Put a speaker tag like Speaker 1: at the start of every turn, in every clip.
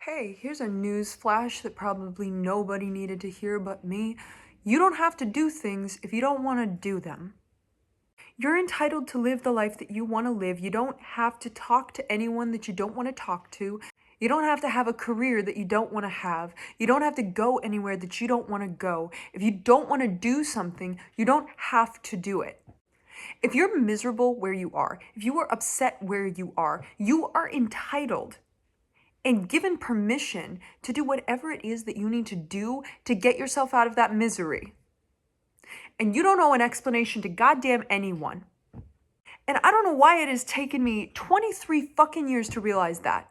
Speaker 1: Hey, here's a news flash that probably nobody needed to hear but me. You don't have to do things if you don't want to do them. You're entitled to live the life that you want to live. You don't have to talk to anyone that you don't want to talk to. You don't have to have a career that you don't want to have. You don't have to go anywhere that you don't want to go. If you don't want to do something, you don't have to do it. If you're miserable where you are, if you are upset where you are entitled and given permission to do whatever it is that you need to do to get yourself out of that misery. And you don't owe an explanation to goddamn anyone. And I don't know why it has taken me 23 fucking years to realize that.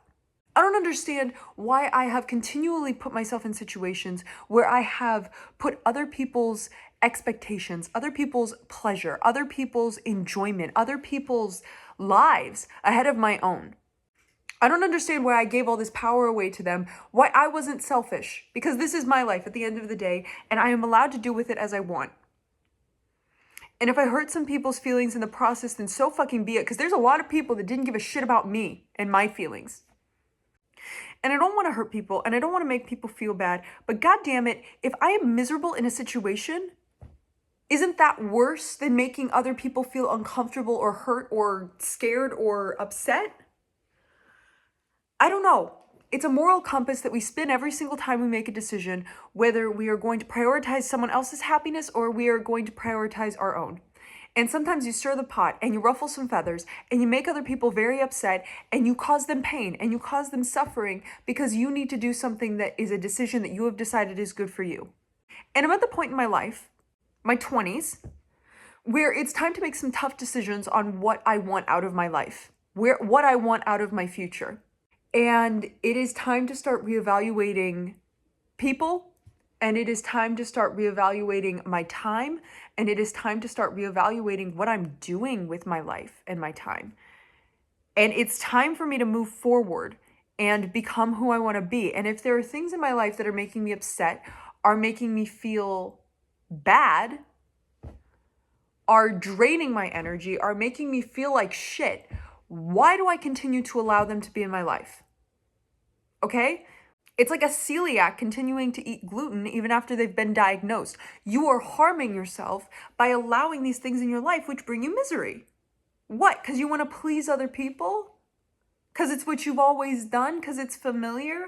Speaker 1: I don't understand why I have continually put myself in situations where I have put other people's expectations, other people's pleasure, other people's enjoyment, other people's lives ahead of my own. I don't understand why I gave all this power away to them, why I wasn't selfish, because this is my life at the end of the day, and I am allowed to do with it as I want. And if I hurt some people's feelings in the process, then so fucking be it, because there's a lot of people that didn't give a shit about me and my feelings. And I don't want to hurt people, and I don't want to make people feel bad, but god damn it, if I am miserable in a situation, isn't that worse than making other people feel uncomfortable or hurt or scared or upset? I don't know. It's a moral compass that we spin every single time we make a decision, whether we are going to prioritize someone else's happiness or we are going to prioritize our own. And sometimes you stir the pot and you ruffle some feathers and you make other people very upset and you cause them pain and you cause them suffering because you need to do something that is a decision that you have decided is good for you. And I'm at the point in my life, my 20s, where it's time to make some tough decisions on what I want out of my life, what I want out of my future. And it is time to start reevaluating people, and it is time to start reevaluating my time, and it is time to start reevaluating what I'm doing with my life and my time. And it's time for me to move forward and become who I want to be. And if there are things in my life that are making me upset, are making me feel bad, are draining my energy, are making me feel like shit, why do I continue to allow them to be in my life? Okay? It's like a celiac continuing to eat gluten even after they've been diagnosed. You are harming yourself by allowing these things in your life which bring you misery. What? Because you want to please other people? Because it's what you've always done? Because it's familiar?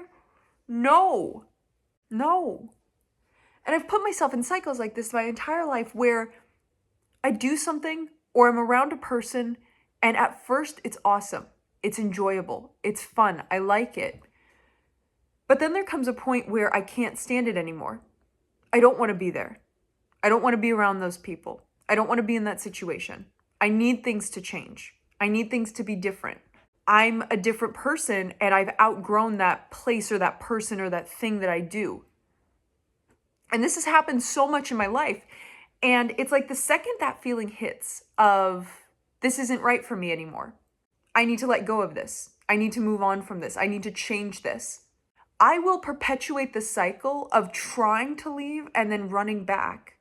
Speaker 1: No. No. And I've put myself in cycles like this my entire life where I do something or I'm around a person and at first it's awesome. It's enjoyable. It's fun. I like it. But then there comes a point where I can't stand it anymore. I don't want to be there. I don't want to be around those people. I don't want to be in that situation. I need things to change. I need things to be different. I'm a different person and I've outgrown that place or that person or that thing that I do. And this has happened so much in my life. And it's like the second that feeling hits of this isn't right for me anymore. I need to let go of this. I need to move on from this. I need to change this. I will perpetuate the cycle of trying to leave and then running back,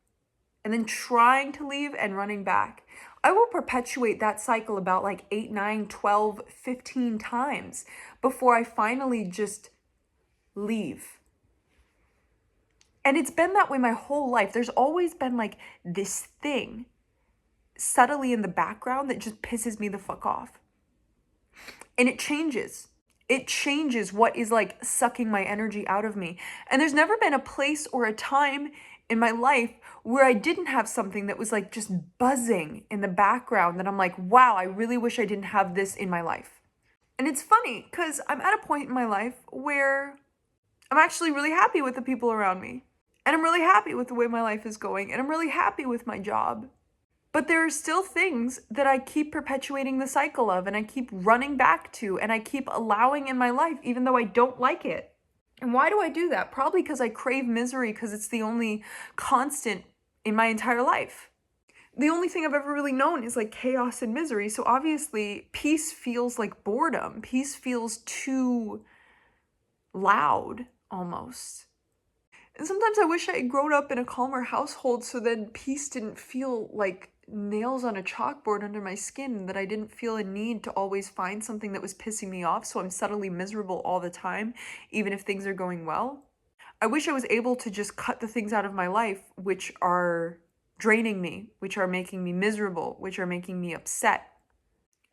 Speaker 1: and then trying to leave and running back. I will perpetuate that cycle about like 8, 9, 12, 15 times before I finally just leave. And it's been that way my whole life. There's always been like this thing subtly in the background that just pisses me the fuck off. And it changes. It changes what is like sucking my energy out of me. And there's never been a place or a time in my life where I didn't have something that was like just buzzing in the background that I'm like, wow, I really wish I didn't have this in my life. And it's funny because I'm at a point in my life where I'm actually really happy with the people around me. And I'm really happy with the way my life is going. And I'm really happy with my job. But there are still things that I keep perpetuating the cycle of and I keep running back to and I keep allowing in my life even though I don't like it. And why do I do that? Probably because I crave misery because it's the only constant in my entire life. The only thing I've ever really known is like chaos and misery. So obviously peace feels like boredom. Peace feels too loud almost. And sometimes I wish I had grown up in a calmer household so then peace didn't feel like nails on a chalkboard under my skin, that I didn't feel a need to always find something that was pissing me off, so I'm subtly miserable all the time, even if things are going well. I wish I was able to just cut the things out of my life which are draining me, which are making me miserable, which are making me upset,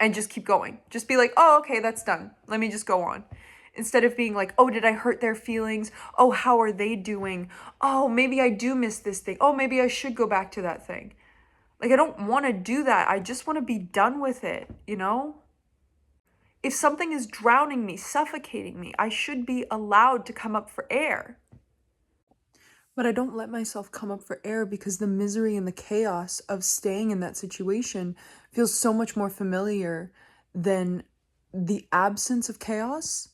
Speaker 1: and just keep going. Just be like, oh, okay, that's done. Let me just go on. Instead of being like, oh, did I hurt their feelings? Oh, how are they doing? Oh, maybe I do miss this thing. Oh, maybe I should go back to that thing. Like, I don't want to do that. I just want to be done with it, you know? If something is drowning me, suffocating me, I should be allowed to come up for air. But I don't let myself come up for air because the misery and the chaos of staying in that situation feels so much more familiar than the absence of chaos,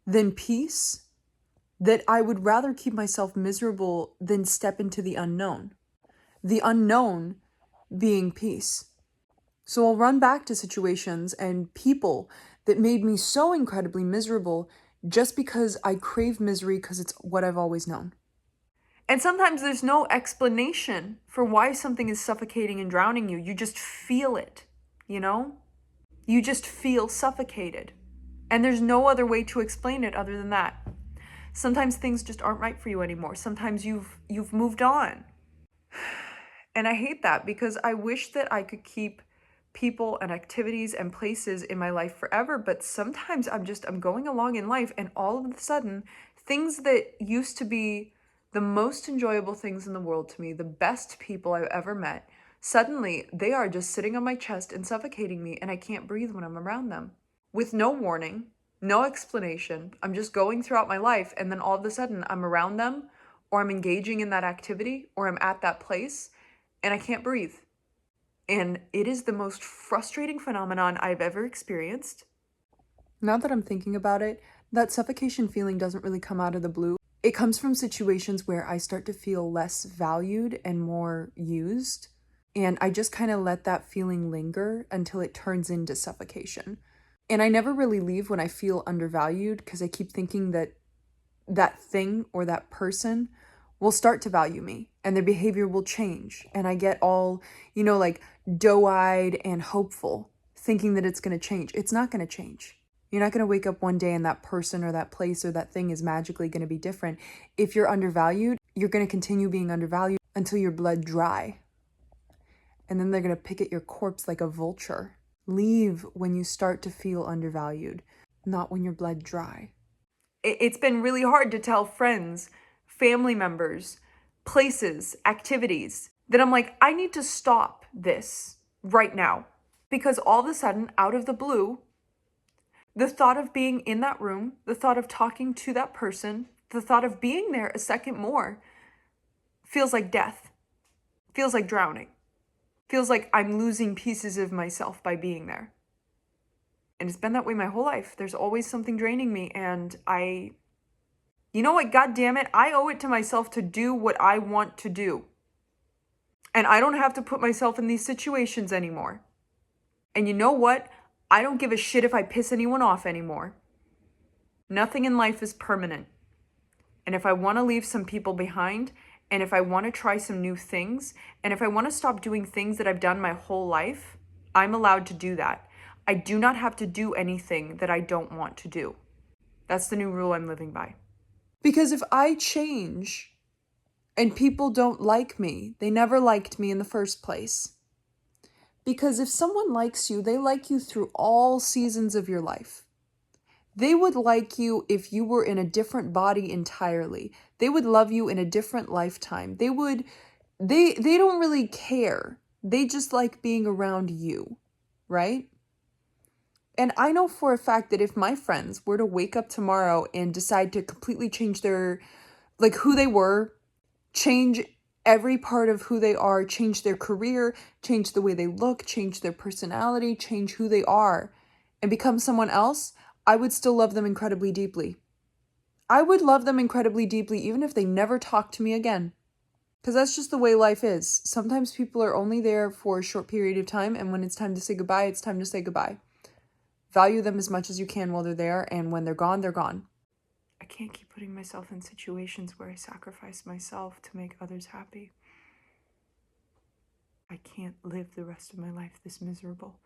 Speaker 1: than peace, that I would rather keep myself miserable than step into the unknown. The unknown being peace. So I'll run back to situations and people that made me so incredibly miserable just because I crave misery because it's what I've always known. And sometimes there's no explanation for why something is suffocating and drowning you. You just feel it, you know? You just feel suffocated. And there's no other way to explain it other than that. Sometimes things just aren't right for you anymore. Sometimes you've moved on. And I hate that because I wish that I could keep people and activities and places in my life forever, but sometimes I'm going along in life and all of a sudden things that used to be the most enjoyable things in the world to me, the best people I've ever met, suddenly they are just sitting on my chest and suffocating me, and I can't breathe when I'm around them. With no warning, no explanation. I'm just going throughout my life, and then all of a sudden I'm around them, or I'm engaging in that activity, or I'm at that place, and I can't breathe. And it is the most frustrating phenomenon I've ever experienced. Now that I'm thinking about it, that suffocation feeling doesn't really come out of the blue. It comes from situations where I start to feel less valued and more used. And I just kind of let that feeling linger until it turns into suffocation. And I never really leave when I feel undervalued because I keep thinking that that thing or that person will start to value me and their behavior will change. And I get all, like doe-eyed and hopeful, thinking that it's going to change. It's not going to change. You're not going to wake up one day and that person or that place or that thing is magically going to be different. If you're undervalued, you're going to continue being undervalued until your blood dry. And then they're going to pick at your corpse like a vulture. Leave when you start to feel undervalued, not when your blood dry. It's been really hard to tell friends, family members, places, activities that I'm like, I need to stop this right now. Because all of a sudden, out of the blue, the thought of being in that room, the thought of talking to that person, the thought of being there a second more feels like death, feels like drowning, feels like I'm losing pieces of myself by being there. And it's been that way my whole life. There's always something draining me, and you know what, God damn it, I owe it to myself to do what I want to do. And I don't have to put myself in these situations anymore. And you know what? I don't give a shit if I piss anyone off anymore. Nothing in life is permanent. And if I want to leave some people behind, and if I want to try some new things, and if I want to stop doing things that I've done my whole life, I'm allowed to do that. I do not have to do anything that I don't want to do. That's the new rule I'm living by. Because if I change and people don't like me, they never liked me in the first place. Because if someone likes you, they like you through all seasons of your life. They would like you if you were in a different body entirely. They would love you in a different lifetime. They don't really care. They just like being around you, right? And I know for a fact that if my friends were to wake up tomorrow and decide to completely change their, who they were, change every part of who they are, change their career, change the way they look, change their personality, change who they are, and become someone else, I would still love them incredibly deeply. I would love them incredibly deeply even if they never talk to me again. Because that's just the way life is. Sometimes people are only there for a short period of time, and when it's time to say goodbye, it's time to say goodbye. Value them as much as you can while they're there, and when they're gone, they're gone. I can't keep putting myself in situations where I sacrifice myself to make others happy. I can't live the rest of my life this miserable.